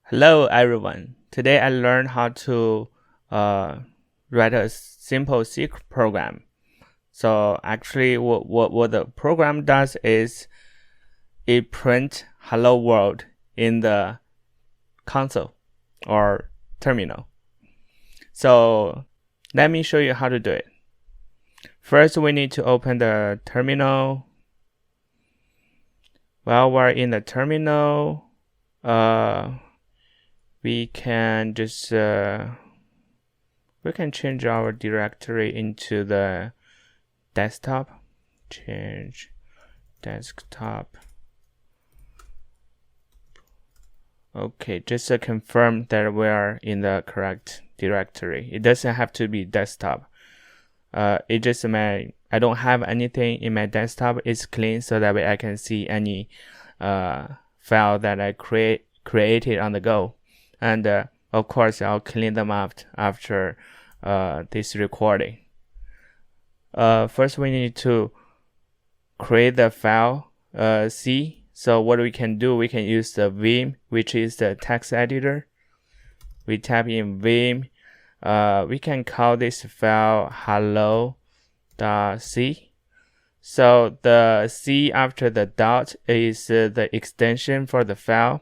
Hello everyone. Today I learned how to write a simple C program. So actually what the program does is it prints hello world in the console or terminal. So let me show you how to do it. First we need to open the terminal. While we're in the terminal, we can just we can change our directory into the desktop. Change desktop. Okay, just to confirm that we are in the correct directory. It doesn't have to be desktop. It just I don't have anything in my desktop. It's clean so that way I can see any file that I created on the go. And of course, I'll clean them up after this recording. First, we need to create the file C. So what we can do, we can use the Vim, which is the text editor. We type in Vim. We can call this file hello.c. So the C after the dot is the extension for the file.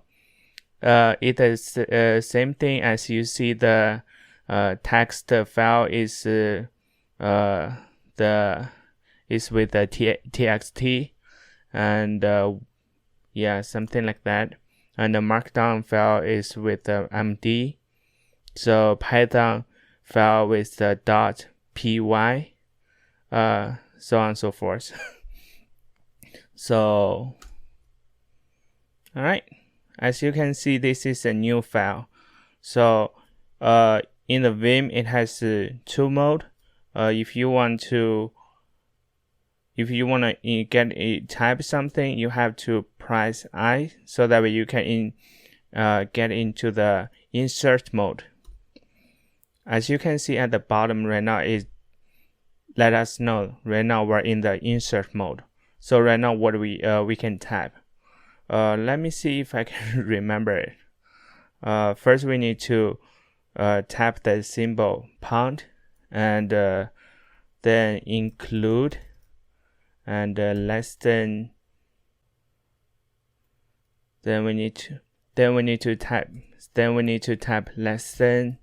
It is same thing as you see the text file is with the txt and yeah, something like that. And the markdown file is with the md. So Python file with the .py, so on and so forth. So all right. As you can see, this is a new file. So in the Vim, it has two mode. If you want to type something, you have to press I, so that way you can get into the insert mode. As you can see at the bottom right now, it let us know right now we're in the insert mode. So right now what we can type. Let me see if I can remember it. First, we need to tap the symbol pound and then include and less than. Then we need to type less than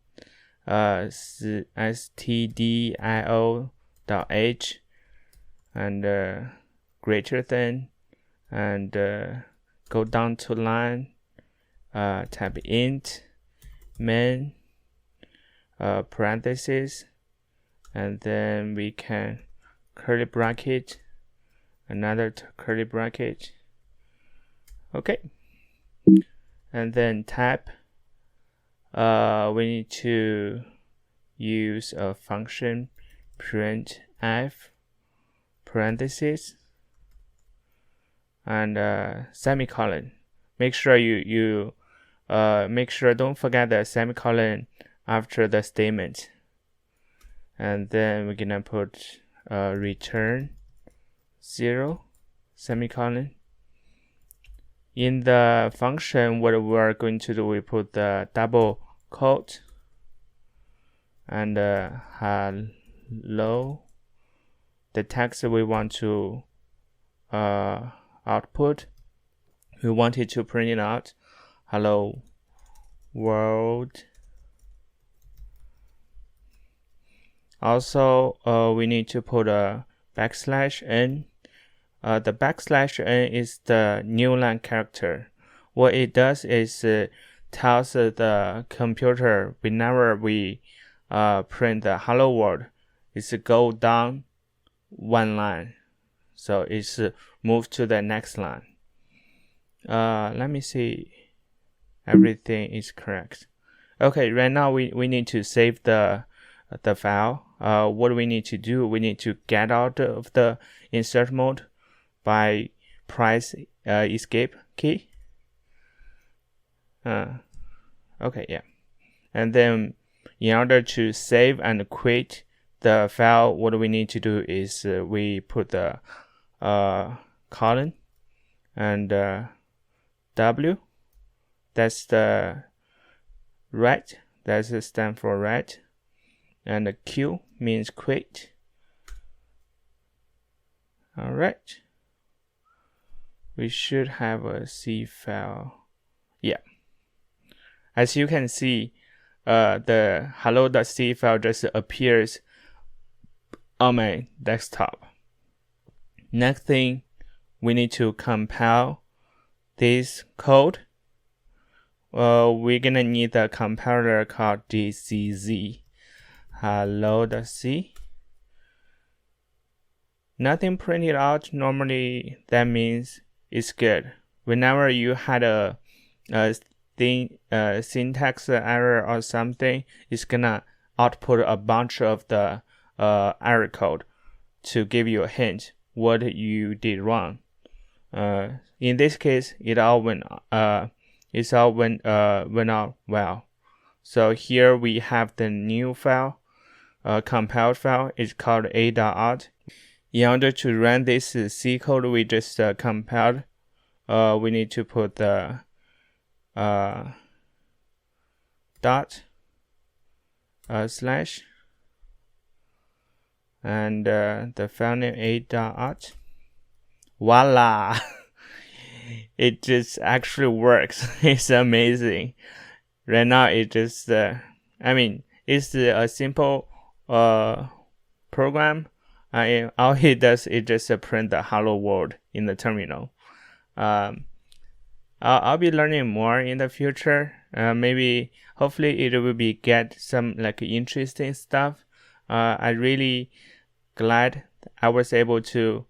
stdio.h and greater than and go down to line, type int main parentheses, and then we can curly bracket, another curly bracket. Okay, and then type. We need to use a function printf parentheses and semicolon. Make sure you don't forget the semicolon after the statement. And then we're gonna put return 0 semicolon. In the function, what we're going to do, we put the double quote and hello. The text we want to output, we wanted to print it out, hello world. Also, we need to put a \n. The \n is the new line character. What it does is tells the computer whenever we print the hello world, it's go down one line. So it's moved to the next line. Let me see. Everything is correct. Okay, right now we need to save the file. What do we need to do? We need to get out of the insert mode by press escape key. Okay, yeah. And then in order to save and quit the file, what we need to do is we put the colon and W. That's the write, that's a stand for write, and the Q means quit. Alright, we should have a C file. Yeah, as you can see, the hello.c file just appears on my desktop. Next thing, we need to compile this code. We're gonna need a compiler called DCZ. Hello.c. Nothing printed out. Normally, that means it's good. Whenever you had a syntax error or something, it's gonna output a bunch of the error code to give you a hint what you did wrong. In this case, it all went out well. So here we have the new file, compiled file. It's called a.out. In order to run this C code we just compiled, we need to put the dot slash and the file name a.out. Voila! It just actually works. It's amazing. Right now it just it's a simple program. All it does is just print the hello world in the terminal. I'll be learning more in the future. Maybe hopefully it will be get some like interesting stuff. I really glad I was able to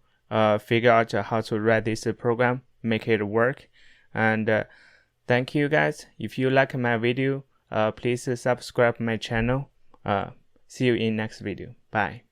figure out how to write this program, make it work. And thank you guys. If you like my video, please subscribe my channel. See you in next video. Bye.